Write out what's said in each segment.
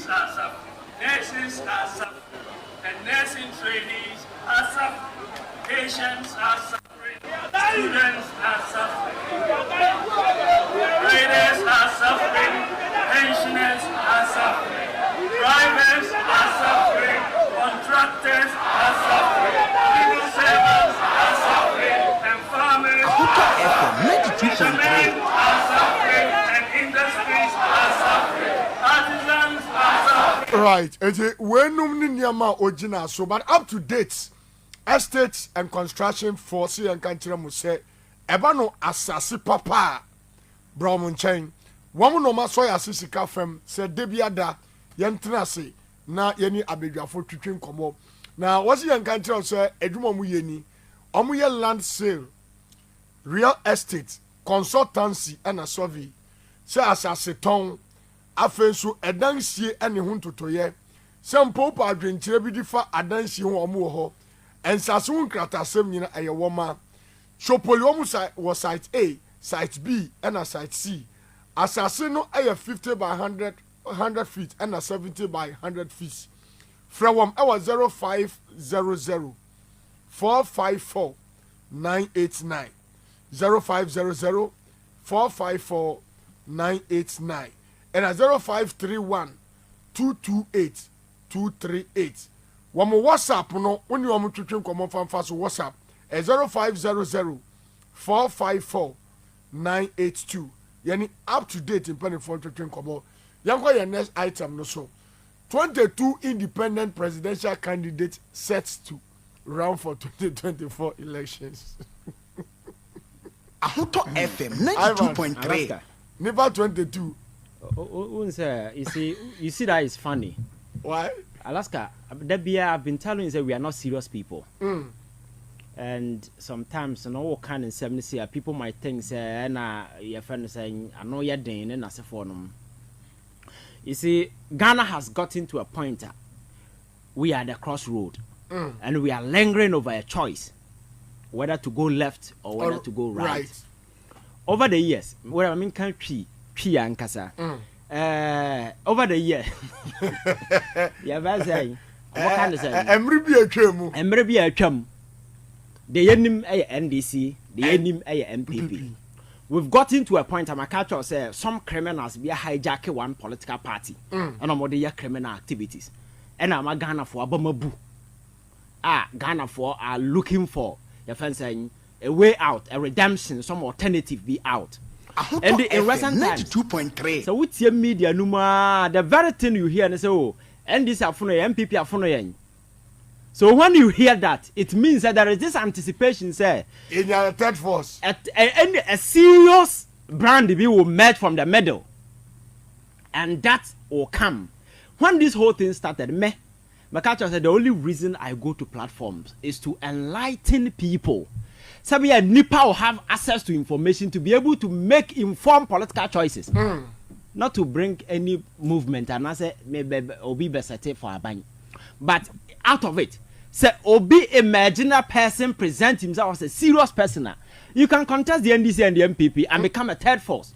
Students are suffering. Nurses are suffering. The nursing trainees are suffering. Patients are suffering. Students are suffering. Traders are suffering. Pensioners are suffering. Drivers are suffering. Contractors are suffering. Civil servants are suffering. And farmers fishermen are suffering. And industries are suffering. Artisans are suffering. Right. When Niyama Ojina so but up to date, estates and construction force and country say Ebano asasi papa Brown chain. One no maso asisika fem said Debiada Yantrasi na yeni abedwafo twetwen komo. Na wasi yan country say edwuma mu yeni omuye land sale, real estate, consultancy and a survey. Say asasi ton afenso edansie ene ho ntotoye. Sempo pa adwenkyere bi difa adansie ho omo ho. Ensase ho nkratasem nyina eye woma. Chopoli omo was site A, site B and a site C. Asase no eye 50 by 100 feet and a 70 by 100 feet. From our 0500 454 989 0500 454 989 and a 0531 228 238. One more WhatsApp no when you want to come from fast WhatsApp 0500 454 982. Yani up to date in penny phone to come. Yanko your next item no so. 22 independent presidential candidates set to run for 2024 elections. Ahuto FM 92.3. Never 22. You see that is funny. Why? Alaska, I've been telling you that we are not serious people. And sometimes, all kind of say people might think, say, your friend is saying, I know you're doing and as a phone. You see, Ghana has gotten to a point we are at the crossroad and we are lingering over a choice whether to go left or whether to go right. Over the years, where I mean, country, and Kasa. Over the year, yeah, that's saying, what kind of say? Emrebi a chum. The enemy NDC, the enemy MPP. We've gotten to a point, I'm a catcher say some criminals be hijacking one political party and I'm the criminal activities. And I'm a Ghana for Abamabu. Ghana for are looking for your friend saying a way out, a redemption, some alternative be out. And in recent times, 92.3. So what's your media numa? The very thing you hear and say, oh, and this afuno MPP afuno. So when you hear that, it means that there is this anticipation, say, in your third force, a serious brand will emerge from the middle, and that will come. When this whole thing started, Makacha said the only reason I go to platforms is to enlighten people. So we Nipa will have access to information to be able to make informed political choices, not to bring any movement. And I say maybe Obi Besate for a bank, but out of it. Say Obi imagine a person present himself as a serious person. You can contest the NDC and the MPP and become a third force.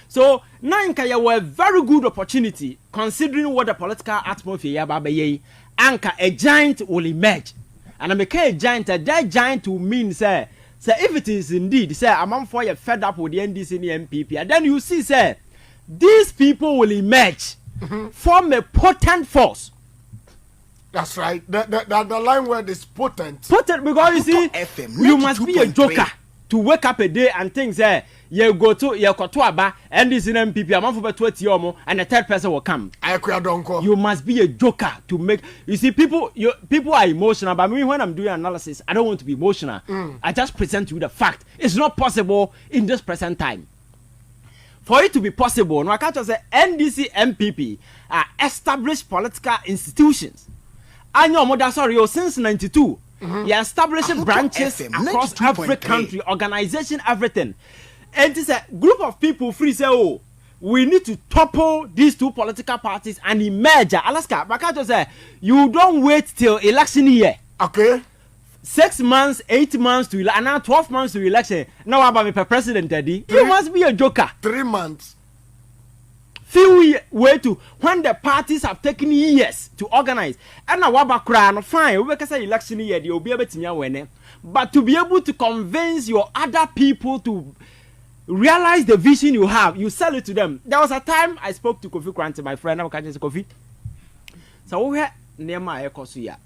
So now in Kaya were a very good opportunity considering what the political atmosphere Babaye anchor a giant will emerge. And I make a giant, that giant will mean say if it is indeed say I'm for you fed up with the NDC and the MPP, and then you see say these people will emerge, form a potent force. That's right. The line word is potent. Potent because you see, you must be a joker to wake up a day and think, say, you go to Aba and this in MPP, I'm for 20 or and the third person will come. You must be a joker to make. You see, people are emotional, but me when I'm doing analysis, I don't want to be emotional. I just present to you the fact. It's not possible in this present time. For it to be possible, no, I can't just say NDC, MPP are established political institutions. And your mother, sorry, since 92, you establishing branches across every country, organization, everything. And it's a group of people free say, oh, we need to topple these two political parties and emerge. Alaska, but I can't just say, you don't wait till election year. Okay. 6 months, 8 months to election, and now 12 months to election. Now about me per president, Eddie. You must be a joker. 3 months. few way to when the parties have taken years to organize. And now wabakra no fine. We can say election year you'll be able to win. But to be able to convince your other people to realize the vision you have, you sell it to them. There was a time I spoke to Kofi Kranti, my friend. I'm catching Kofi. So we had near my ecosia.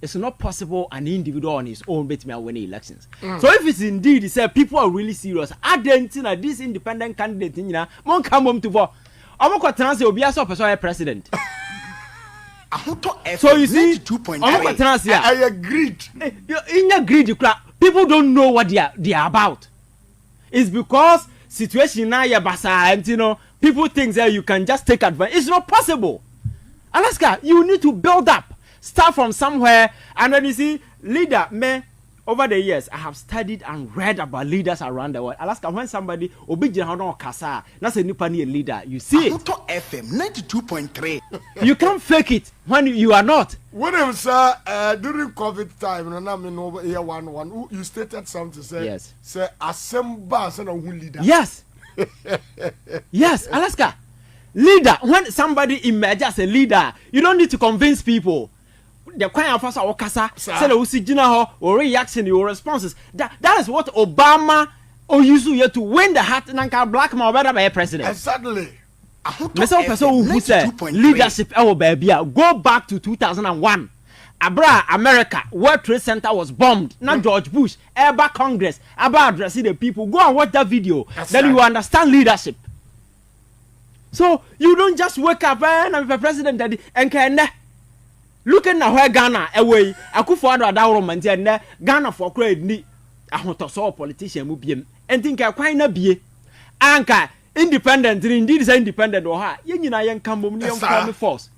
It's not possible an individual on his own bet me win elections. So if it's indeed, he said people are really serious. Argentina, this independent candidate, you know, won't come home to vote. I'm going to will be a person president. So you see, I agreed. In your greed, people don't know what they are about. It's because situation now you're basa and you know people think that you can just take advantage. It's not possible. Alaska, you need to build up. Start from somewhere, and then you see, leader, me, over the years, I have studied and read about leaders around the world. Alaska, when somebody, Obijahano Kasa, that's a new leader, you see it. FM 92.3. You can't fake it when you are not. When I was during COVID time, and I'm in over here one, you stated something, say, yes. Say, assemble as a leader. Yes. Yes, Alaska. Leader, when somebody emerges as a leader, you don't need to convince people. The kind of person or kasa say the usijina or reaction your responses. That is what Obama or used to win the heart and black man better by a president. Exactly. Mr. person who said leadership our baby go back to 2001. Abra America World Trade Center was bombed. Not George Bush, ever Congress, about addressing the people. Go and watch that video. Then you understand leadership. So you don't just wake up and I'm the president and can looking at where Ghana away. I could forward a down and Ghana for credit ni a hotoso politician mubium and think I quite not be anchor independent indeed is independent or her. You know, young come force.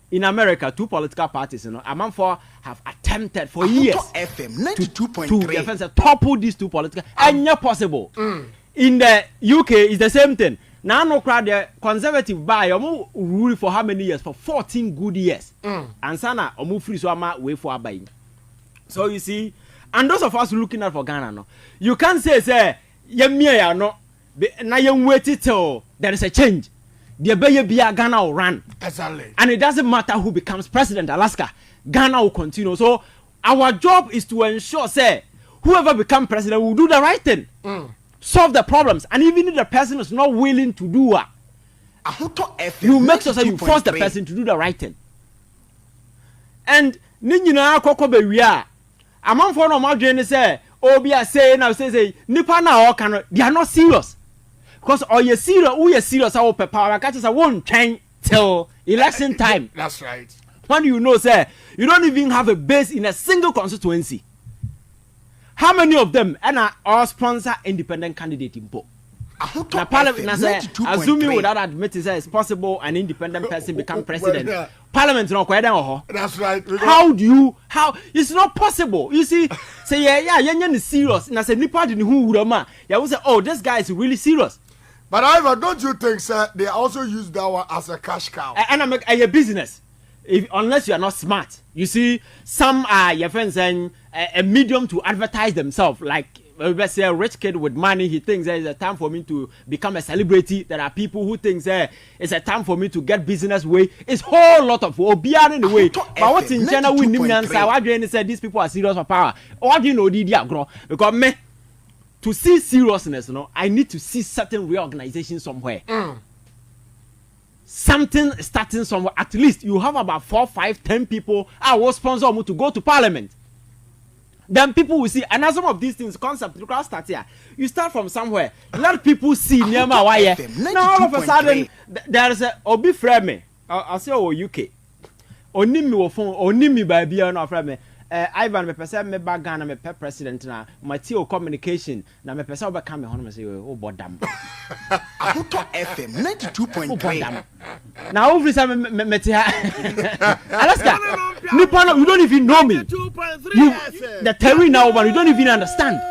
In America, two political parties, you know, among four have attempted for years FM 92.3 to topple these two political and not possible. In the UK, it's the same thing. Now, no crowd, the conservative buy rule for how many years? For 14 good years. And Sana, or free so I'm way for buying. So you see, and those of us looking out for Ghana, no, you can't say, yeah, no, now you wait till there is a change. The Bay Ghana will run. Exactly. And it doesn't matter who becomes president, Alaska, Ghana will continue. So our job is to ensure, say, whoever becomes president will do the right thing. Solve the problems, and even if the person is not willing to do it, you make sure that you force the person to do the right thing. And Nina Koko Bewia, among for no margin say, Obia say now say Nipa na or they are not serious. Because all you serious, who is serious, our power catches a one time till election time. That's right. When you know, say, you don't even have a base in a single constituency. How many of them are all sponsor independent candidate in Bo? Now, Parliament say, assuming without admitting that it's possible an independent person become president. Parliament not quite down. That's right. How it's not possible. You see, say yeah, is serious. And I said, Nipa didn't who yeah, we say, oh, this guy is really serious. But however, don't you think, sir, they also use that one as a cash cow? And I'm a business. Unless you are not smart, you see, some are your friends and a medium to advertise themselves. Like let's say a rich kid with money, he thinks there is a time for me to become a celebrity. There are people who think it's a time for me to get business way. It's whole lot of beyond in the way. But what in general we need to say? Why do you say these people are serious for power? What do you know? Did grow? Because me to see seriousness, you know, I need to see certain reorganization somewhere. Something starting somewhere. At least you have about 4, 5, 10 people I will sponsor to go to parliament. Then people will see, and as some of these things, concept, you can start here. You start from somewhere. Let people see near my wire. Now all of a sudden, there is a Obi Frame. I'll say, oh, UK. Only me will phone, only me by beer, no frame. Ivan, me person, me back Ghana, me president now. My TO communication, now me person over come home and say, oh, bodam. FM 92.3. Now, every time Alaska, Nippon, you don't even know me. The terrain now, but you don't even understand.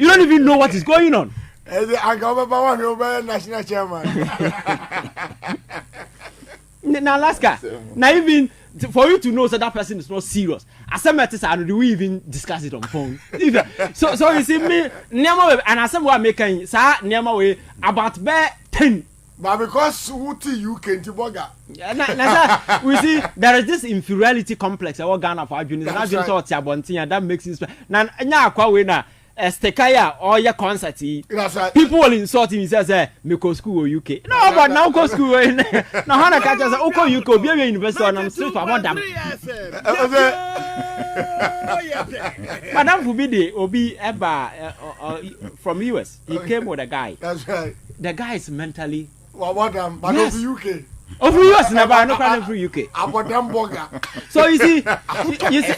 You don't even know what is going on. I go over national chairman. Now, Alaska, now even for you to know that person is not serious, as some matters, I do we even discuss it on phone. So you see me, and as some way making, sir, near my way about 10 But because who you can to boga. We see there is this inferiority complex. Our Ghana for Arjun is not just what Yabonti, and that makes it. Now, Kwawena, Stekaya, or your concert. People will insult him. He says, "Me go school UK." No, but now go school. Now, Hana catches Oko UK, be a university, and I'm straight for one damn. Madame Fubidi, Obi Eba from US. He came with a guy. That's right. The guy is mentally. But yes. Of UK. Of US, never no problem for UK. So you see,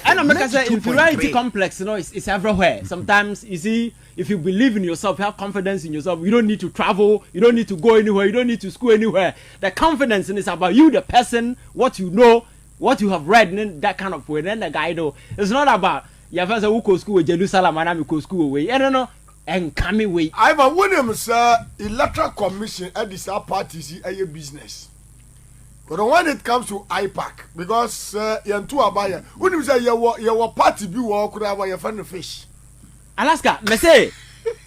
and America say inferiority complex, you know, it's everywhere. Sometimes you see, if you believe in yourself, you have confidence in yourself, you don't need to travel, you don't need to go anywhere, you don't need to school anywhere. The confidence is about you, the person, what you know, what you have read, and that kind of way. Then the guy though, it's not about your first who go school with Jerusalem and I go school away. I don't know. And coming away. I've a winner, sir. Electoral Commission at this party a business. But when it comes to IPAC, because you're too a buyer, when you say your party be walk could have your friend fish. Alaska, me say,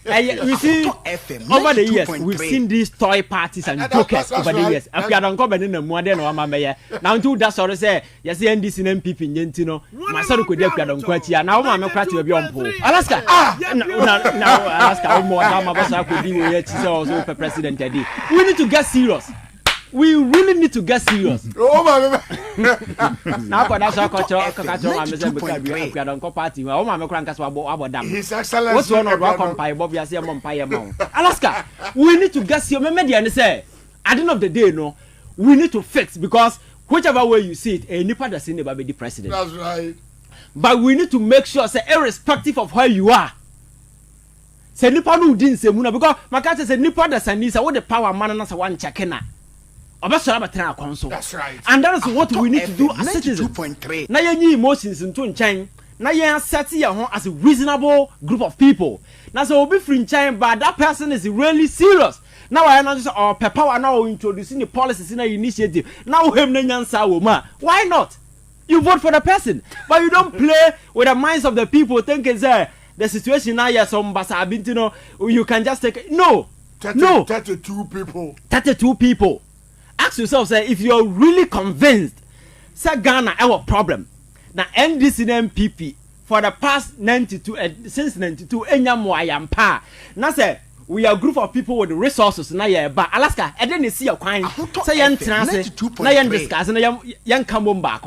we see over the years we've seen these toy parties and jokers over the years. If you don't come in the modern or mama, now to that sort of say, yes, the NDC and PP in Yentino, my son could have done quite here. Now I'm a crack to be on pool. Alaska, now Alaska, more Dama could be with also President Eddie. We need to get serious. We really need to get serious. Oh my! Now, that's our culture. We are on party. Oh my! About them. His Excellency. What's one of our company? Bobby, I see a Mompire Mount. Alaska, we need to get serious. Media and say, at the end of the day, no, we need to fix because whichever way you see it, a nipa doesn't never be the president. That's right. But we need to make sure, say, irrespective of where you are. Say nipa no didn't say muna because my cat say nipa doesn't need what the power man and one checkina. That's right. And that is what we need to do as citizens. Now you need emotions into nchain. Now you set your home as a reasonable group of people. Now so be free nchain, but that person is really serious. Now I know just power now introducing the policies in an initiative. Now him nyansa woman. Why not? You vote for the person, but you don't play with the minds of the people thinking say the situation now yes some basa you can just take it. No. 32 people. 32 people. Ask yourself, say, if you're really convinced, say Ghana our problem. Now NDC and MPP for the past 92 since 92 enyamwayampa. Now say we are a group of people with resources na yeah but Alaska I didn't see your kind. Say yan trance na yan discuss na yan come back.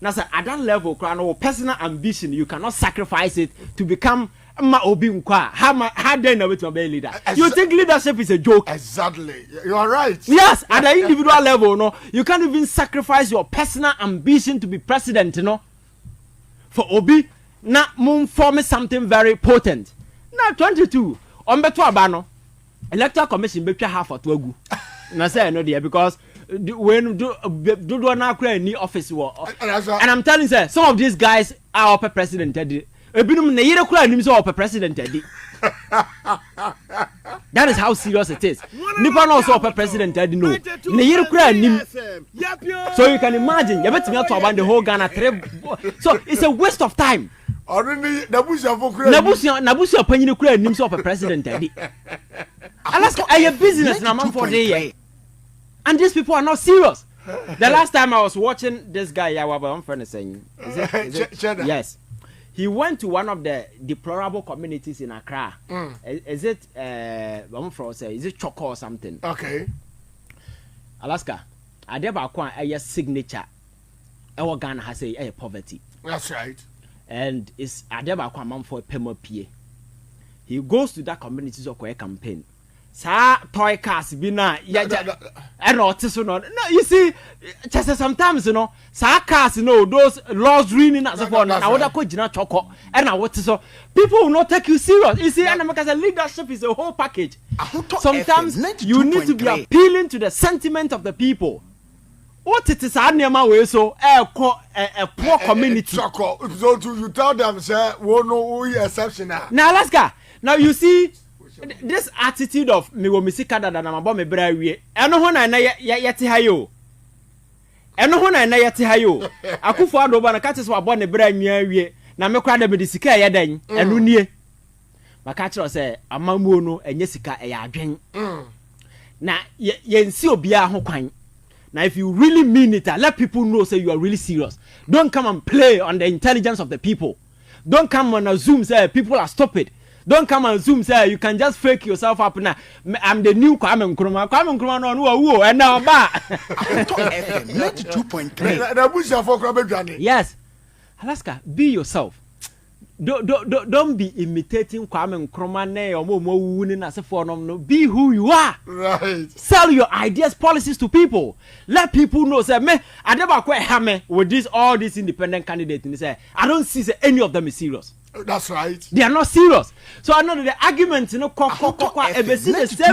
Now say at that level personal ambition you cannot sacrifice it to become how then know to be leader. You think leadership is a joke? Exactly. You are right. Yes, at the individual level, no, you can't even sacrifice your personal ambition to be president, you know. For Obi, na moon form something very potent. Now 22. On beto abano, electoral commission be half for Twagu. Na say no there because when do na create any office war. And I'm telling you, some of these guys are up president. Ebinum na yere kura nim so president Eddie. That is how serious it is. Nipa no so president Eddie no. Na yere kura nim. So you can imagine you bet me to about the whole Ghana trip. So it's a waste of time. Already Nabusia for kura. Nabusia panyin kura nim so president Eddie. Alaska a business na man for day. And these people are not serious. The last time I was watching this guy I'm friend saying is it yes. He went to one of the deplorable communities in Accra. Is it is it Choco or something? Okay. Alaska. Adeba Kwan a signature. Our Ghana has a poverty. That's right. And it's Adeba Kwan man for Pemo PA. He goes to that community so campaign. Sa toy cars be na and no you see just sometimes you know sa cars you know those laws reading as for now what ko gina choko and now what so people will not take you serious you see and because leadership is a whole package. Sometimes you need to be appealing to the sentiment of the people. What it is anema way so a poor community so you tell them say we no exceptional. Now Alaska now you see this attitude of me wo misika dada na mabo me bra wie eno ho na yete hayo eno ho na yete hayo akufo adoba na kache so abo ne bra nwa wie na me kra da me disika ye dan eno nie maka kire say amamuo no enye sika e ya adwen na yensi obia ho kwan. Now if you really mean it, let people know say you are really serious. Don't come and play on the intelligence of the people. Don't come and assume say people are stupid. Don't come and assume say you can just fake yourself up now. I'm the new Kwame Nkrumah. Kwame Nkrumah no who and now ba. FM 92.3. Yes. Alaska, be yourself. Don't be imitating Kwame Nkrumah or no. Be who you are. Right. Sell your ideas, policies to people. Let people know. Say, me, I never quite hammer with all these independent candidates. And say, I don't see say, any of them is serious. That's right. They are not serious. So I know that the argument, the same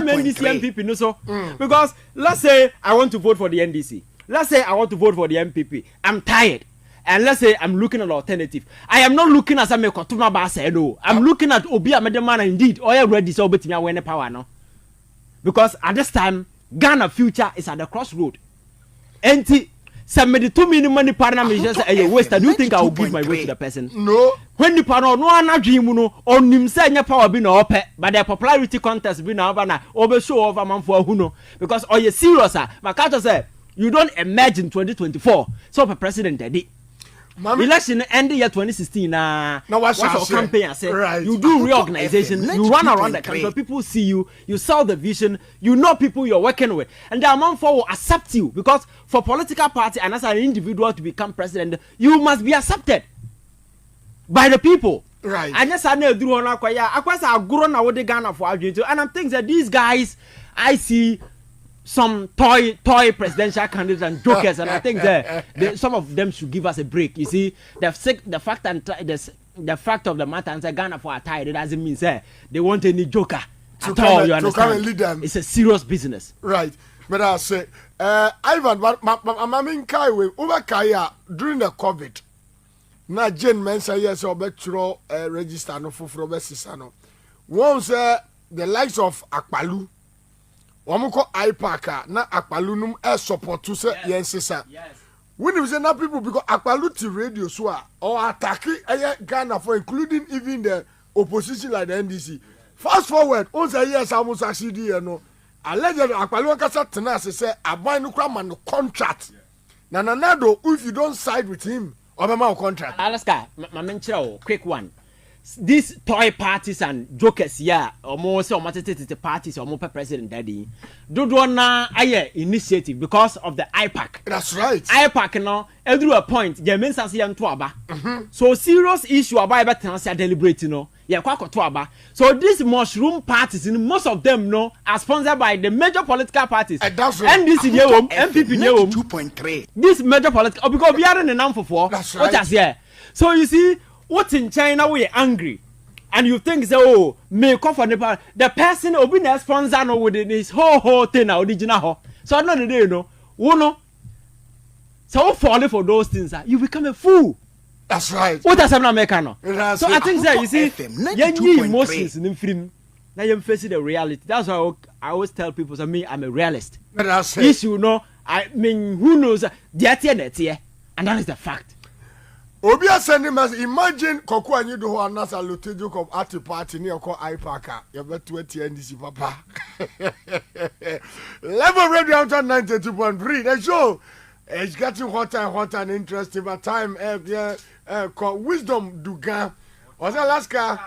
NDC MPP, no so. Because let's say I want to vote for the NDC. Let's say I want to vote for the MPP. I'm tired. And let's say I'm looking at an alternative. I am not looking at some Kotuma Basa, no. I'm looking at Obi Amedemana indeed. Or you ready so bet me win the power, no? Because at this time, Ghana future is at the crossroad. And somebody 2 million money partner me just a waste. Do you think I will give my vote to the person? No. When the partner no one dream no on him say power be no ope, but the popularity contest be now bana over show over man for who know. Because are you serious, sir? Makato say you don't imagine 2024 so a president did. Election ended year 2016. Now what's your campaign? I say right. You do reorganization, you run around the country, people see you, you sell the vision, you know people you're working with, and the amount for will accept you because for political party and as an individual to become president, you must be accepted by the people. Right. And yes, I know do on I grown now with the Ghana for and I'm thinking that these guys I see some toy presidential candidates and jokers, and I think that some of them should give us a break. You see, the fact of the matter, and say Ghana for a tie, it doesn't mean say they want any joker at all. You understand? Lead them. It's a serious business. Right. But I say, Ivan, but I mean, over Kaya during the COVID. Now, Jane mentioned yes, or betro register no for Robesisano. One say the likes of Akpalu. Wamko IPACA na Akpalunum support to say yes. When you say now people because Akpalu to radio so or attacking Ghana for including even the opposition like the NDC. Fast forward, on say yes, I must succeed you know. Allegedly Akpalu kasa tena say aban no kra man contract. Na nanado if you don't side with him, Obama contract. Alaska, my mention quick one. These toy parties and jokers yeah or more so the parties or more president daddy do na aye initiative because of the IPAC. That's right. IPAC no through a point the men say to aba. So serious issue about better deliberate no yeah kwa to aba. So these mushroom parties most of them no are sponsored by the major political parties. That's right. NDC dey MPP dey 2.3. This major political because we are in the number for that's right. What is here? So you see what in China we are angry and you think say oh may come for the person obi na sponsor no with this whole thing na original ho so at the end of the day no no so fall for those things you become a fool. That's right. What does America no so I think that you see FM emotions in film now you face the reality. That's why I always tell people so me I'm a realist. That's it. Issue no I mean who knows there and that is the fact. Obi asende mas imagine koku anyi do ho anasa lotejo of ati party ni oko IPACA you beto NDC papa. Level radio 92.3 the show is getting hotter and hotter and interesting but time wisdom dugan was Alaska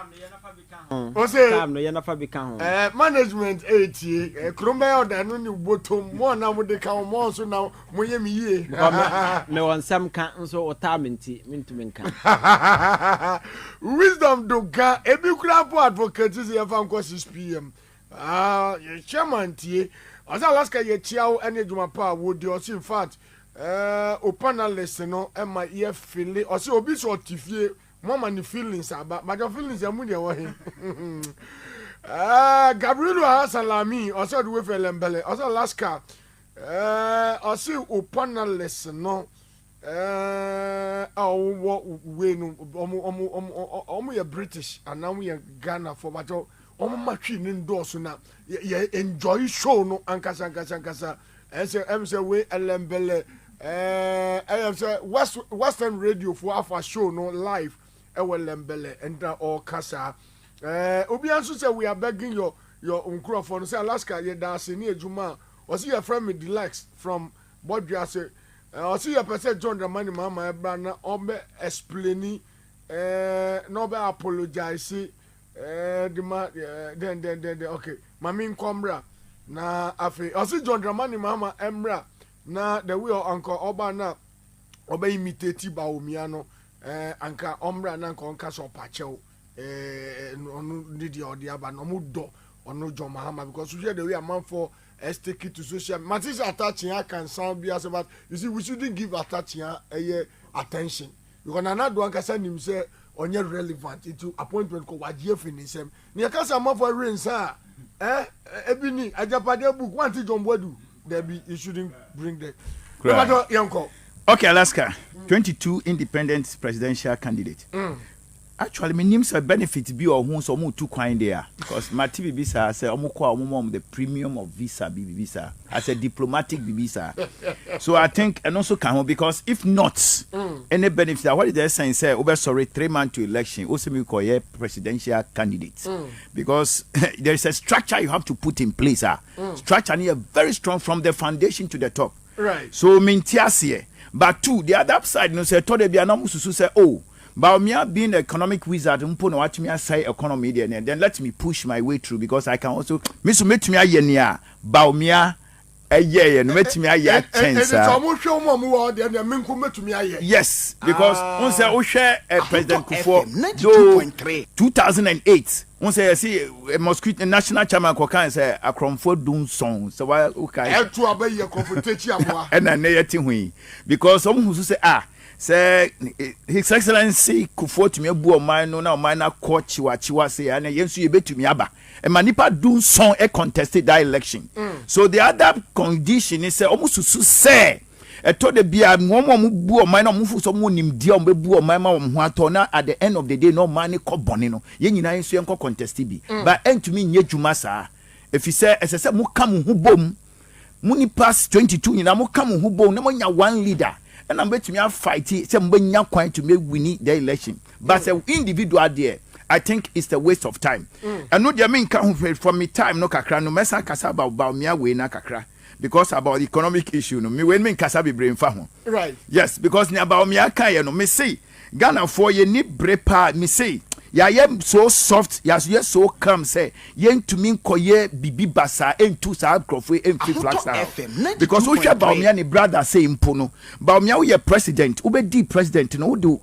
management 80 kromba oda no ni botom mo na mo de ka mo so na mo ye mi yie me won sam kan so otamenti mintumen kan wisdom dugan ebi kura po advocate se ya fa 6 pm ye chairman tie oza Alaska ye chiao ene djuma pa wo di o in fact o panelist no e ma ye feel o se obi so tifie mama ni feelings about but your feelings amu dey wo him Gabriel Hasalami also the way for Lembele also Alaska also o panelist no we no omo ye British and now we Ghana for but omo matwi ni ndorso na ye enjoy show no ankasa say we Lembele say Western Radio for our show no live Lembele and all kasa obi anso say we are begging your your uncrophone say Alaska ye da se ni ejuma o see your friend me Deluxe from Bodria say o see your person John Dramani mama ebra na obe explain no be apologize then okay mami nkomra na afi o see John Dramani mama emra na the way uncle oba na oba imitate ba omia no anka omra na nka onka so pachew onu didi odi aba no mu do onu John Mahama because we hear the way a man for take it to social matters attaching I can sound be as about you see we shouldn't give attaching attention because na do anka say nim say onye relevant into appointment ko waje finisem ni aka say man for rains ebini ajapade book want John Bodu there be you shouldn't bring that okay Alaska 22 independent presidential candidate actually my name's a benefit be or who so mu too kind there because my TV visa say omo the premium of visa as a diplomatic visa so I think and also can because if not any benefit what is they saying say over sorry 3 months to election also me call presidential candidates because there is a structure you have to put in place structure is very strong from the foundation to the top right so mintiasie but two the other side no say to dey bia na mususu say oh Baumia being an economic wizard, watch me say economy there, and then let me push my way through because I can also miss meet me a yenia Baumia a year and met me a year chance. Yes, because once I share a President Kufo 2008. Once I see a mosquito national chairman Kokan say a Cromford Doom song. So why okay? And I never because some who say say His Excellency Kufo to me bu oman no na oman na ko chiwa say and yensu ye betumi aba e manipa do son e contested that election so the other condition is say omususu say e to de bia mo bu oman na omufu so mo nim dia om be bu oman ma om ho ato na at the end of the day no man ko bone no ye nyina yensu enko contested bi but entumi nye dwuma saa if you say esese mo kam ho bom mo ni pass 22 nyina mo kam ho bom na mo nya one leader and I'm betting me fight it. Some when you're going to make winning the election, but an individual there, I think it's a waste of time. I know the main come from me time no kakra no mesa kasa about me away na kakra because about the economic issue no me when me kasa be brain fa ho. Right. Yes, because ni about me aka no me say Ghana for ye ni brepa me say ya so soft ya so calm say yen to me koye bibi basa entu sa crofo enfi flax because we share Baumia ni brother say impono Baumia we president we be president no do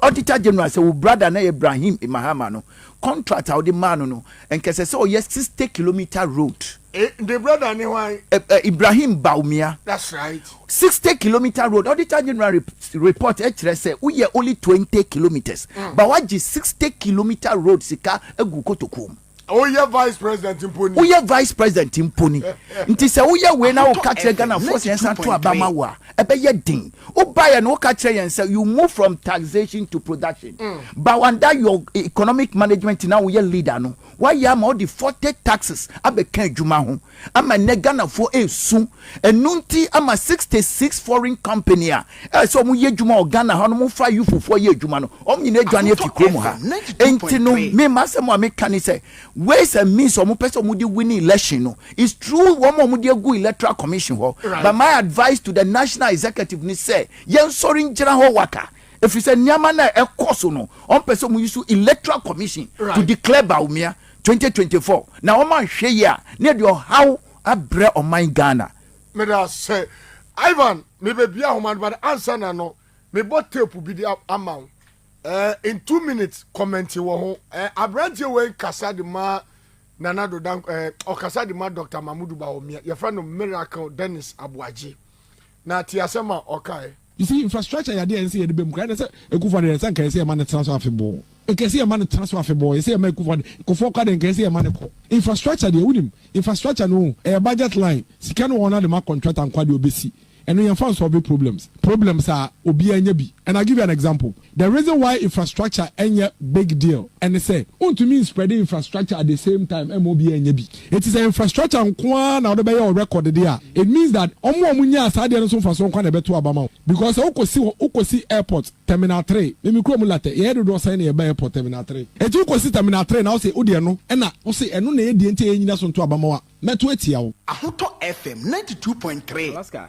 auditor general say we brother na Ibrahim Mahama no contract out the man no and kese say oh yes 60-kilometer road the brother ni why Ibrahim Baumia that's right 60-kilometer road auditor general report say we only 20 kilometers but what is 60-kilometer road sika egu kotokum oh yeah vice president imponi oh yeah vice president imponi nti say oh yeah we na o ka kire Ghana force yensa to abama wa ebe ye din o buy na o ka kire yensa you move from taxation to production but under your economic management now we leader no why ya ma all the 40 taxes abeka adwuma ho ama ne Ghana for esu enunti ama 66 foreign company so mu ye adwuma o Ghana ha no mu fra you for ye adwuma no o nyina adwane afi krom ha enti no me masemo ameka ni say ways and means omo person mu di winning election no is true one mu di egu electoral commission ho but my advice to the national executive ni say yen sorry njira ho waka if you say nyama na ekoso no on person mu use electoral commission to declare Baumia 2024 na o man hwe ya na de how abre o man Ghana me da say Ivan me be bia human but answer na no me bot tape bi di amount in 2 minutes comment wo ho abrantie we kasa de ma nana do dan o kasa de ma Dr. Mamudu Baumia your friend no Miracle Dennis Abuaji na ti asema okay you see infrastructure ya dey say dey bem kra say ekufa dey say kan say man transfer afebo e say man transfer afebo e say man ekufa ko foka dey kan say man ko infrastructure dey wunim infrastructure no budget line sika no wona dey ma contract and kwade obesi and we can solve problems are obi anya bi. And I'll give you an example. The reason why infrastructure anya big deal and they say want to mean spreading infrastructure at the same time MOB anya bi. It is an infrastructure nkwa na dey your record there. It means that omo nya asade no so fa so nkwa na beto abama because ukosi airport terminal 3 me kuro mu late ye do sign e airport terminal 3 e ti ukosi terminal 3 na o say odi eno na o say eno na e die nti e nyina so nto abama wa meto atia wo Ahoto FM 92.3 Alaska